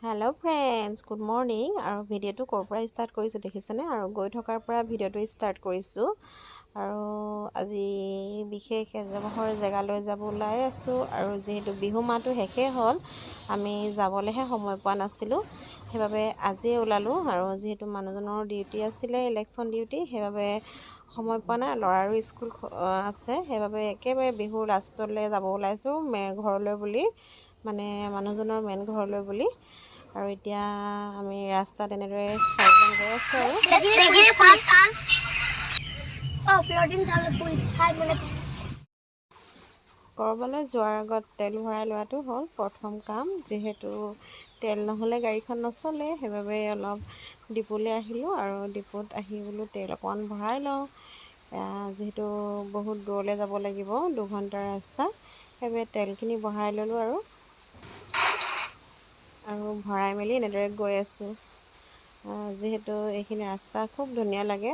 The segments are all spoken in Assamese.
हेलो फ्रेंड्स गुड मर्निंग और भिडिओ कोर स्टार्ट करिसु देखिसेने और गई थकार পৰা भिडिओ स्टार्ट करिसु और আজি विशेष एजगहर जगाলৈ যাব ওলাই আছো और जेहेतु बिहु माहটো हेखे हल आमी जाबलेहे समय पा नासिलु हेबाबे আজি ওলালো और जेहेतु मानुजনৰ डिउटी आছিলে इलेक्शन डिउटी हेबाबे समय पा ना लरारो स्कुल আছে हेबाबे एकेबारे बिहु लास्टले যাব ওলাইছো घरলৈ বুলি মানে मानुजনৰ मेन घरলৈ বুলি और इतना आम रास्ता चारिजन गई करबाले जोৱাৰ আগত तेल भराई लोৱাটো हल प्रथम काम जेहेतु तेल নহলে गाड़ीখন नचले हेबाबे अलप डिपोले आहिलो और डिपोत आहि बोलो तेल अकन भराई लওঁ जेहेतु बहुत दूरले যাব লাগিব 2 घंटा रास्ता हेबे तेलखिनि भराई ललो और भराई मेली एनेदरे गई आसो जेहेतु एखिनि रास्ता खूब धुनिया लगे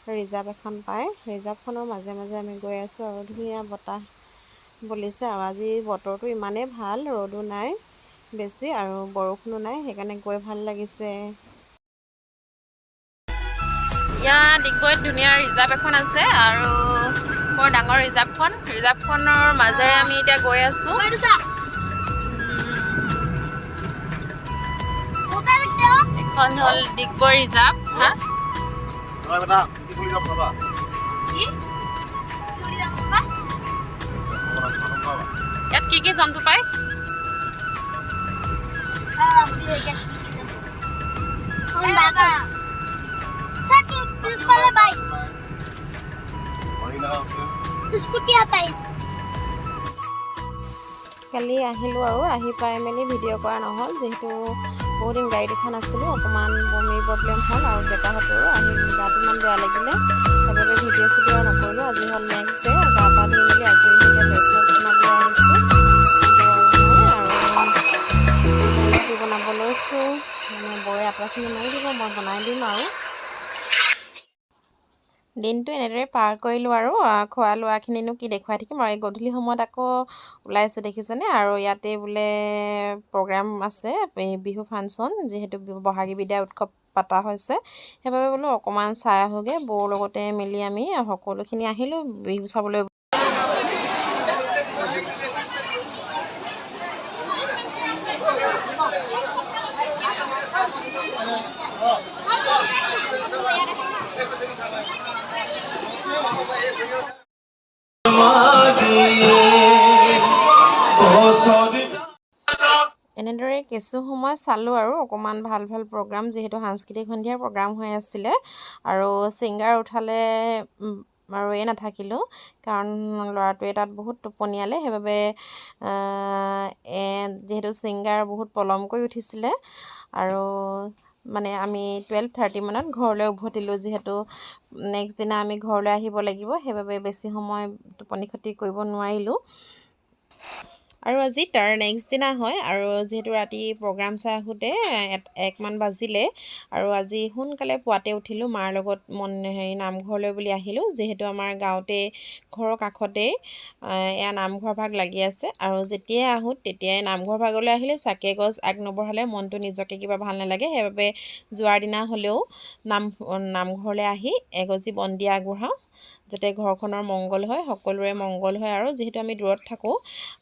रिजार्व एखन पाए रिजार्वखনৰ মাজে মাজে আমি गई आसो और धुनिया बताह बलिसे और आज बतरটো इमाने ভাল रदो নাই बेसी और बरखुनो নাই हेकाने गई ভাল লাগিছে या डिगबैत धुनिया रिजार्व एखन আছে और বৰ ডাঙৰ रिजार्वखনৰ মাজেৰে আমি এতিয়া गई आसो এখন হল ডিগবৈ ৰিজাৰ্ভ হা হয় বেটা কি কৰি যাম বাবা কি কৰি যাম বাবা ইয়াত কি জন্তু পায় বাবা সাকি প্ৰিন্সিপাল ভাই মৰিনা স্কুটি আতাইছ কালি আহিলো আৰু আহি পাই মেলি ভিডিঅ' কৰা নহল যেহেতু बहुत दिन गाड़ी এখন आसिलो अकमान बमी प्रॉब्लम हल और बेटाहतरो आहि गाটো मान बेया लागिले तबे भिडिओ सिडिओ नकरलो আজি हल नेक्स्ट डे गा पा धुइ मेली আজি এতিয়া ब्रेकफास्ट बनाবলৈ আছো মানে বয় আটাখিনি মাৰি দিব মই বনাই দিম আৰু দিনটো এনেদৰে পাৰ কৰিলো আৰু খোৱা লোৱাখিনিনো কি দেখুৱাই থাকিম আৰু গধূলি সময়ত আকৌ ওলাইছো দেখিছেনে আৰু ইয়াতে বোলে প্ৰগ্ৰাম আছে বিহু ফাংচন যেহেতু বহাগী বিদায় উৎসৱ পাতা হৈছে হেবাবে বোলো অকমান চাই আহোগে বৌৰ লগতে মিলি আমি সকলোখিনি আহিলো বিহু চাবলৈ এনেদৰে কিছু সময় চালো আৰু অকমান ভাল ভাল প্ৰগ্ৰাম যেহেতু সাংস্কৃতিক সন্ধিয়াৰ প্ৰগ্ৰাম হৈ আছিল আৰু সিঙ্গাৰ উঠালে আৰু নাথাকিলো কাৰণ লৰাটোৱে তাত বহুত টোপনিয়ালে হেবাবে যেহেতু সিঙ্গাৰ বহুত পলমকৈ উঠিছিলে আৰু মানে আমি 12:30 মানত ঘৰলৈ উভতিলো যেহেতু নেক্সট দিনা আমি ঘৰলৈ আহিব লাগিব হেবাবে বেছি সময় টোপনি খতি কৰিব নোৱাৰিলো আৰু আজি তাৰ নেক্সট দিনা হয় আৰু যেহেতু ৰাতি প্ৰগ্ৰাম চাই আহোতে 1 মান বাজিলে আৰু আজি সোনকালে পুৱাতে উঠিলো মাৰ লগত নামঘৰলৈ বুলি আহিলো যেহেতু আমাৰ গাঁৱতে ঘৰৰ কাষতে এয়া নামঘৰ ভাগ লাগি আছে আৰু যেতিয়া আহো তেতিয়া নামঘৰ ভাগলৈ আহিলে চাকে গছ আগ নবঢ়ালে মনটো নিজকে কিবা ভাল নালাগে হেবাবে যোৱাৰ দিনা হলেও নামঘৰলৈ আহি এগজি বন্দি আগবঢ়াও যাতে ঘৰখনৰ মংগল হয় সকলোৰে মংগল হয় আৰু যেহেতু আমি দূৰত থাকো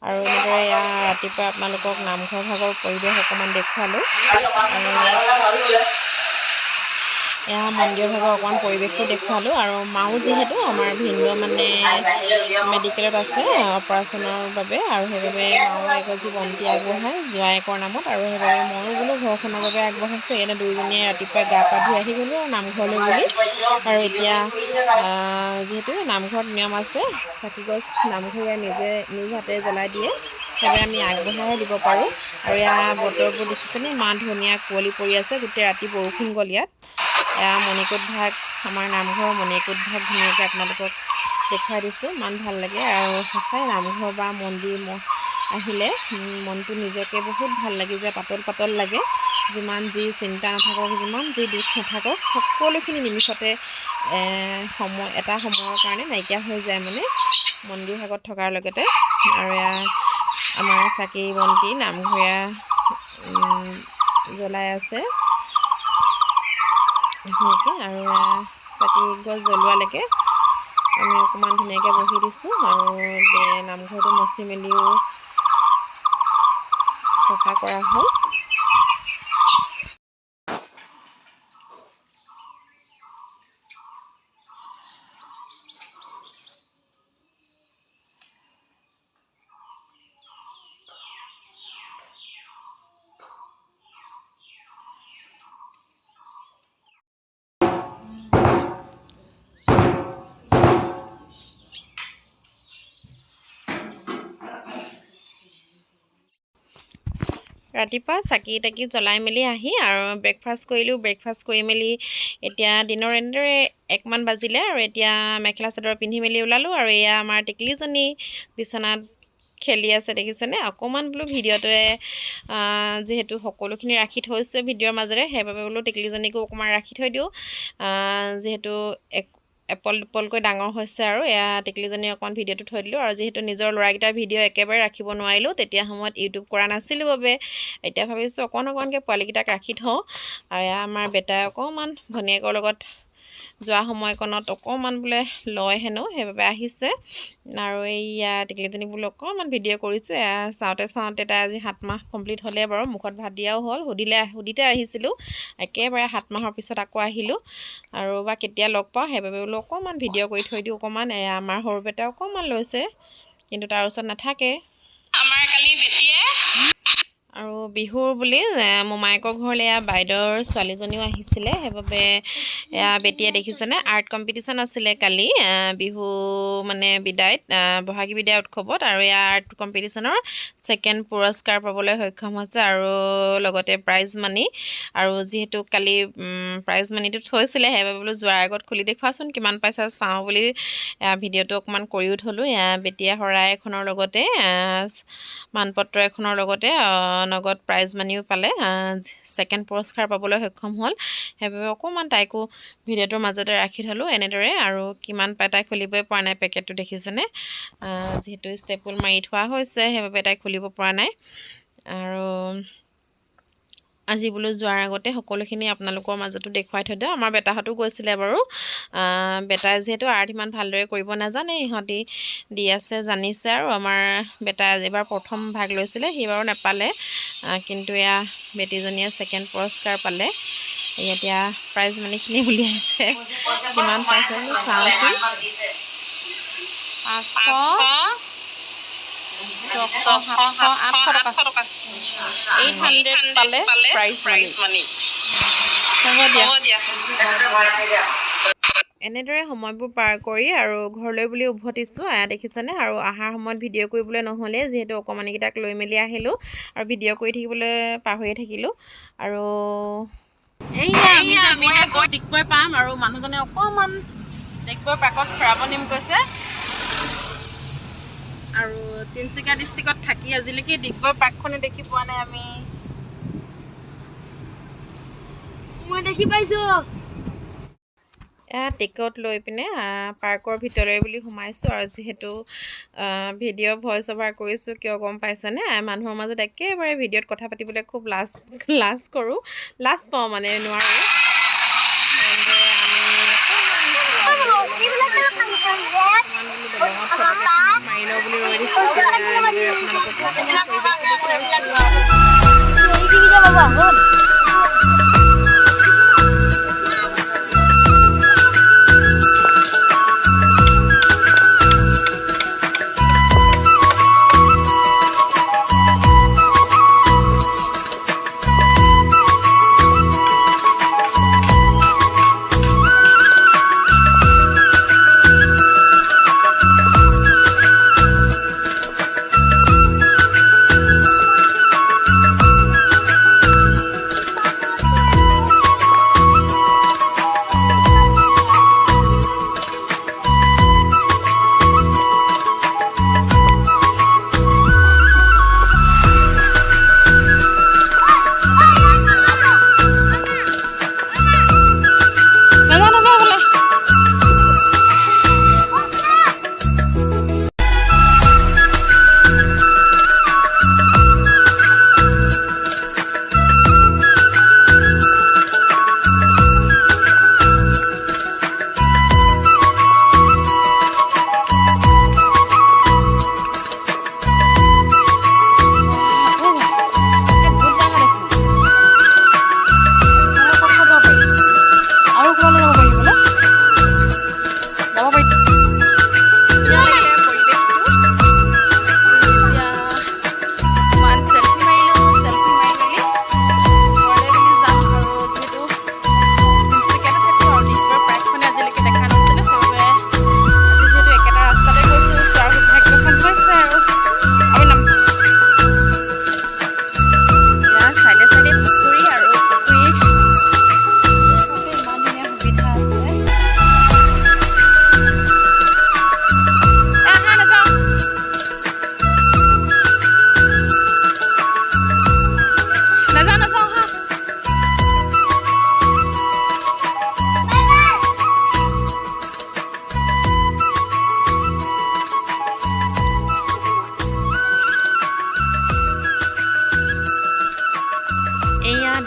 আৰু এনেদৰে ৰাতিপুৱা আপোনালোকক নামঘৰ ভাগৰ পৰিৱেশ অকমান দেখুৱালো এয়া মন্দিৰ ভাগৰ অকমান পৰিৱেশটো দেখুৱালো আৰু মাও যেহেতু আমাৰ ভিন্ন মানে মেডিকেলত আছে অপাৰেচনৰ বাবে আৰু হেবাবে মাও এগজি বন্তি আগবঢ়াই জোৱায়েকৰ নামত আৰু হেবাবে ময়ো বোলো ঘৰখনৰ বাবে আগবঢ়াইছো এনে দুইজনীয়ে ৰাতিপুৱা গা পা ধুই আহি গলো নামঘৰলৈ বুলি আৰু এতিয়া যেহেতু নামঘৰত নিয়ম আছে চাকি গছ নামঘৰীয়া নিজ হাতে জ্বলাই দিয়ে হেবাবে আমি আগবঢ়াই দিব পাৰো আৰু ইয়া বতৰবোৰ দেখিছেনে ইমান ধুনীয়া কুঁৱলী পৰি আছে গোটেই ৰাতি বৰষুণ গল ইয়াত মণিকোট ভাগ আমাৰ নামঘৰৰ মণিকোট ভাগ ধুনীয়াকৈ আপোনালোকক দেখাই দিছোঁ ইমান ভাল লাগে আৰু সঁচাই নামঘৰ বা মন্দিৰ আহিলে মনটো নিজকে বহুত ভাল লাগি যায় পাতল লাগে যিমান যি চিন্তা নাথাকক যিমান যি দুখ নাথাকক সকলোখিনি নিমিষতে এটা সময়ৰ কাৰণে নাইকিয়া হৈ যায় মানে মন্দিৰ ভাগত থকাৰ লগতে আৰু আমাৰ চাকি বন্তি নামঘৰীয়া জ্বলাই আছে ধুনীয়াকৈ। আৰু চাকি গছ জ্বলোৱালৈকে আমি অকণমান ধুনীয়াকৈ বহি দিছোঁ। আৰু নামঘৰটো মচি মেলিও চফা কৰা হ'ল। ৰাতিপুৱা চাকি তাকি জ্বলাই মেলি আহি আৰু ব্ৰেকফাষ্ট কৰিলোঁ। ব্ৰেকফাষ্ট কৰি মেলি এতিয়া দিনৰ এনেদৰে 1মান বাজিলে আৰু এতিয়া মেখেলা চাদৰ পিন্ধি মেলি ওলালোঁ। আৰু এয়া আমাৰ টিকলিজনী বিচনাত খেলি আছে দেখিছেনে। অকণমান বোলো ভিডিঅ'টোৱে যিহেতু সকলোখিনি ৰাখি থৈছোঁ ভিডিঅ'ৰ মাজেৰে, সেইবাবে বোলো টিকলিজনীকো অকণমান ৰাখি থৈ দিওঁ। যিহেতু এপল দুপলকৈ ডাঙৰ হৈছে আৰু এয়া টিকলিজনী অকণমান ভিডিঅ'টো থৈ দিলোঁ। আৰু যিহেতু নিজৰ ল'ৰাকেইটাৰ ভিডিঅ' একেবাৰে ৰাখিব নোৱাৰিলোঁ, তেতিয়া সময়ত ইউটিউব কৰা নাছিলোঁ বাবে এতিয়া ভাবিছোঁ অকণকৈ পোৱালিকেইটাক ৰাখি থওঁ। আৰু এয়া আমাৰ বেটাই অকণমান ভনীয়েকৰ লগত যোৱা সময়কণত অকণমান বোলে লয় হেনো, সেইবাবে আহিছে। আৰু এইয়া টিকলিজনী বোলো অকণমান ভিডিঅ' কৰিছোঁ। এয়া চাওঁতে তাই আজি 7 মাহ কমপ্লিট হ'লে বাৰু, মুখত ভাত দিয়াও হ'ল। সুধিতে আহিছিলোঁ, একেবাৰে 7 মাহৰ পিছত আকৌ আহিলোঁ। আৰু বা কেতিয়া লগ পাওঁ সেইবাবে বোলো অকণমান ভিডিঅ' কৰি থৈ দিওঁ অকণমান। এয়া আমাৰ সৰু বেটাই অকণমান লৈছে, কিন্তু তাৰ ওচৰত নাথাকে। আমাৰ কালি বেটিয়ে আৰু বিহুৰ বুলি মোমায়েকৰ ঘৰলৈ এয়া বাইদেউৰ ছোৱালীজনীও আহিছিলে, সেইবাবে এয়া বেটিয়ে দেখিছেনে আৰ্ট কম্পিটিশ্যন আছিলে কালি বিহু মানে বিদায়ত, বহাগী বিদায় উৎসৱত। আৰু এয়া আৰ্ট কম্পিটিশ্যনৰ 2nd পুৰস্কাৰ পাবলৈ সক্ষম হৈছে আৰু লগতে প্ৰাইজ মানি। আৰু যিহেতু কালি প্ৰাইজ মানিটো থৈছিলে, সেইবাবে বোলো যোৱাৰ আগত খুলি দেখুৱাচোন কিমান পাইছা চাওঁ বুলি ভিডিঅ'টো অকণমান কৰিও থ'লোঁ। বেটিয়ে শৰাই এখনৰ লগতে মানপত্ৰ এখনৰ লগতে নগদ প্ৰাইজ মানিও পালে, 2nd পুৰস্কাৰ পাবলৈ সক্ষম হ'ল। সেইবাবে অকণমান তাইকো ভিডিঅ'টোৰ মাজতে ৰাখি থ'লোঁ এনেদৰে। আৰু কিমান পাই তাই খুলিবই পৰা নাই পেকেটটো দেখিছেনে, যিহেতু ষ্টেপুল মাৰি থোৱা হৈছে সেইবাবে তাই খুলিব পৰা নাই। আৰু আজি বোলো যোৱাৰ আগতে সকলোখিনি আপোনালোকৰ মাজতো দেখুৱাই থৈ দিওঁ। আমাৰ বেটাহঁতো গৈছিলে বাৰু, বেটাই যিহেতু আৰ্ট ইমান ভালদৰে কৰিব নাজানে, ইহঁতি দি আছে জানিছে। আৰু আমাৰ বেটাই এবাৰ প্ৰথম ভাগ লৈছিলে, সি বাৰু নাপালে, কিন্তু এয়া বেটিজনীয়ে 2nd পুৰস্কাৰ পালে। এতিয়া প্ৰাইজ মানিখিনি উলিয়াইছে, কিমান পাইছে চাওঁচোন। 800 পালে প্ৰাইজ মানি। হ'ব দিয়া। এনেদৰে সময়বোৰ পাৰ কৰি আৰু ঘৰলৈ বুলি উভতিছোঁ। দেখিছেনে, আৰু অহাৰ সময়ত ভিডিঅ' কৰিবলৈ নহ'লে, যিহেতু অকণমানিকেইটাক লৈ মেলি আহিলোঁ আৰু ভিডিঅ' কৰি থাকিবলৈ পাহৰিয়ে থাকিলোঁ। আৰু আমি গৈ আছোঁ ডিগবৈ পাম, আৰু মানুহজনে অকণমান ডিগবৈ পাৰ্কত ফুৰাব নিম কৈছে। আৰু তিনিচুকীয়া ডিষ্ট্ৰিক্টত থাকি আজিলৈকে ডিগবৈ পাৰ্কখনে দেখি পোৱা নাই আমি। মই দেখি পাইছোঁ। টিকট লৈ পিনে পাৰ্কৰ ভিতৰলৈ বুলি সোমাইছোঁ। আৰু যিহেতু ভিডিঅ' ভইচ অভাৰ কৰিছোঁ, কিয় গম পাইছেনে, মানুহৰ মাজত একেবাৰে ভিডিঅ'ত কথা পাতিবলৈ খুব লাজ কৰোঁ, লাজ পাওঁ মানে, নোৱাৰোঁ। মাৰি লওঁ বুলি ৰৈ দিছোঁ।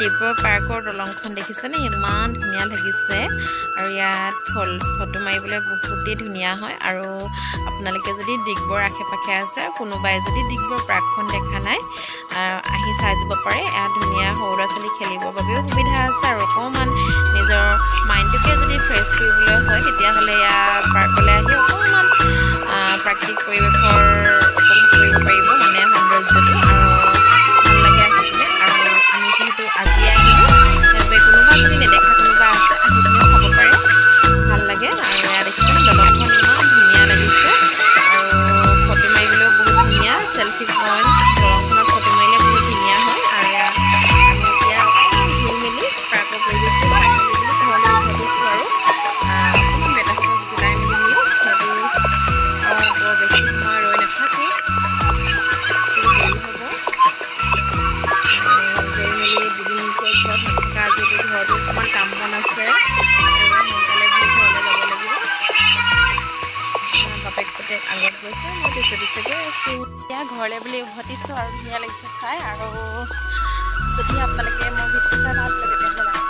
ডিব্ৰুগড় পাৰ্কৰ দলংখন দেখিছেনে ইমান ধুনীয়া লাগিছে আৰু ইয়াত ফটো মাৰিবলৈ বহুতেই ধুনীয়া হয় আৰু আপোনালোকে যদি ডিগবৈৰ আশে-পাশে আছে কোনোবাই যদি ডিগবৈৰ পাৰ্কখন দেখা নাই আহি চাই যাব পাৰে ইয়াত ধুনীয়া সৰু ল'ৰা-ছোৱালী খেলিবৰ বাবেও সুবিধা আছে আৰু অকণমান নিজৰ মাইণ্ডটোকে যদি ফ্ৰেছ কৰিবলৈ হয় তেতিয়াহ'লে ইয়াৰ পাৰ্কলৈ আহি অকণমান প্ৰাকৃতিক পৰিৱেশৰ উপভোগ কৰিব পাৰিব মানে সৌন্দৰ্যটো আৰু ভাল লাগে আহি পিনে আৰু আমি যিহেতু আজি আহিলোঁ সেইবাবে কোনোবা যদি নেদেখা কোনোবা আছে আহি পিনে চাব পাৰে ভাল লাগে আৰু ইয়াত দেখিছেনে দলংখন ইমান ধুনীয়া লাগিছে আৰু ফটো মাৰিবলৈও বহুত ধুনীয়া চেল্ফি পইণ্ট দলংখনত ফটো মাৰিলে বহুত ধুনীয়া হয় আৰু আমি এতিয়া ঘূৰি মেলি পাৰ্কৰ পৰিৱেশটো চাই মেলি বুলি ঘৰলৈ উভতিছোঁ আৰু অকণমান বেটাহঁতক জোনাই মেলি নিওঁ সিহঁতো বৰ বেছি সময় ৰৈ নাথাকোঁ দেৰি হ'ব গৈ মেলি দুদিনকৈ ঘৰত নথকা যিহেতু ঘৰতো অকণমান কাম বন আছে সোনকালে বুলি ঘৰলৈ যাব লাগিব বাপেক পুতেক আগত গৈছে মই পিছে পিছে গৈ আছোঁ এতিয়া ঘৰলৈ বুলি উভতিছোঁ আৰু ধুনীয়া লাগিছে চাই আৰু যদি আপোনালোকে মোৰ ভিডিঅ' চাই ভাল লাগে তেতিয়াহ'লে